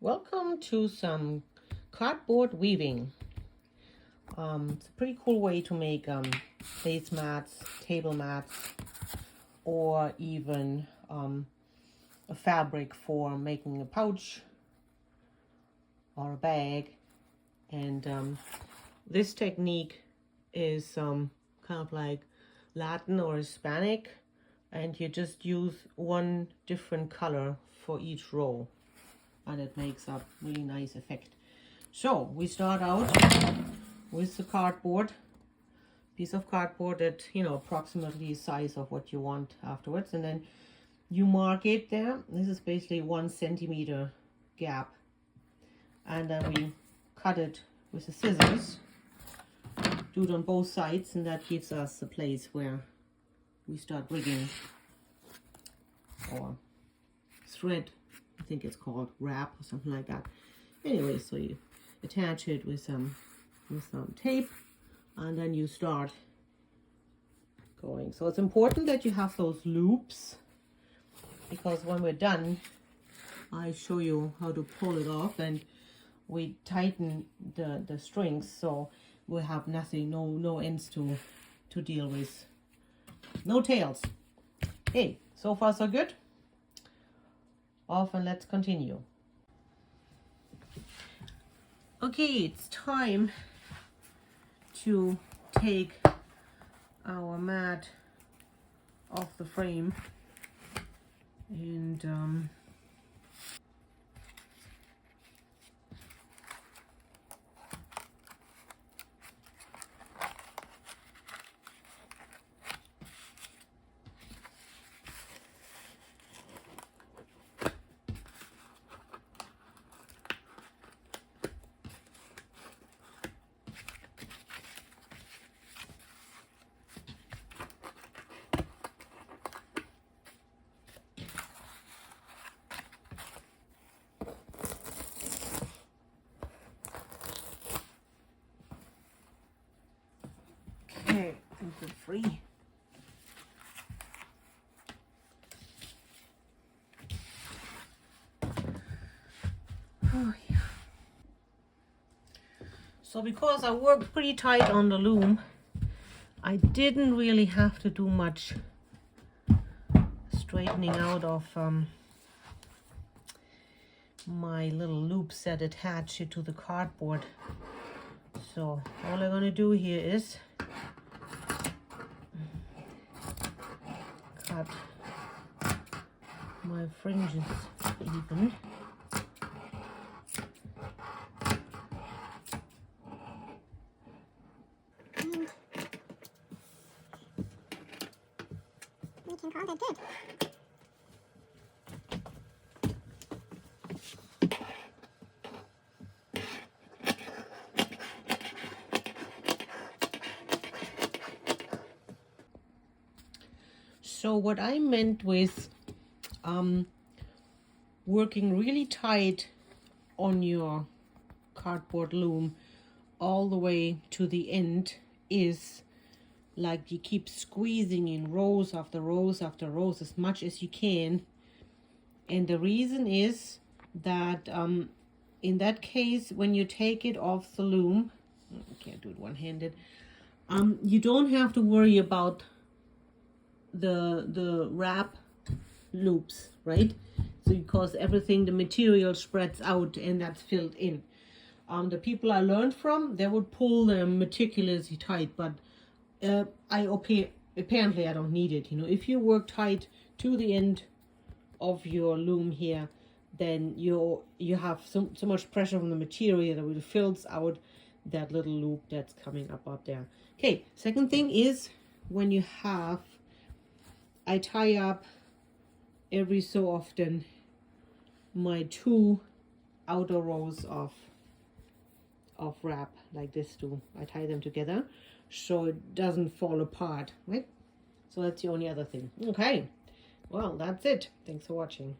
Welcome to some cardboard weaving. It's a pretty cool way to make place mats, table mats, or even a fabric for making a pouch or a bag. And this technique is kind of like Latin or Hispanic, and you just use one different color for each row, and it makes a really nice effect. So we start out with the cardboard, piece of cardboard that, approximately the size of what you want afterwards, and then you mark it there. This is basically 1 centimeter gap, and then we cut it with the scissors, do it on both sides, and that gives us the place where we start rigging or thread. I think it's called wrap or something like that. Anyway, so you attach it with some tape, and then you start going. So it's important that you have those loops, because when we're done, I show you how to pull it off, and we tighten the strings so we have nothing, no ends to deal with, no tails. Hey, so far so good. Off, and let's continue. Okay, it's time to take our mat off the frame, and okay, and we're free. Oh yeah. So because I worked pretty tight on the loom, I didn't really have to do much straightening out of my little loops that attach it to the cardboard. So all I'm going to do here is cut my fringes even. We can call that good. So what I meant with working really tight on your cardboard loom all the way to the end is like you keep squeezing in rows after rows after rows as much as you can. And the reason is that in that case, when you take it off the loom, I can't do it one-handed, you don't have to worry about the wrap loops, right? So because everything, the material spreads out and that's filled in. The people I learned from, they would pull them meticulously tight, but apparently I don't need it. If you work tight to the end of your loom here, then you have so much pressure from the material that it fills out that little loop that's coming up there. Okay, second thing is when you have, I tie up every so often my 2 outer rows of wrap like this too. I tie them together so it doesn't fall apart, right? So that's the only other thing. Okay, well, that's it. Thanks for watching.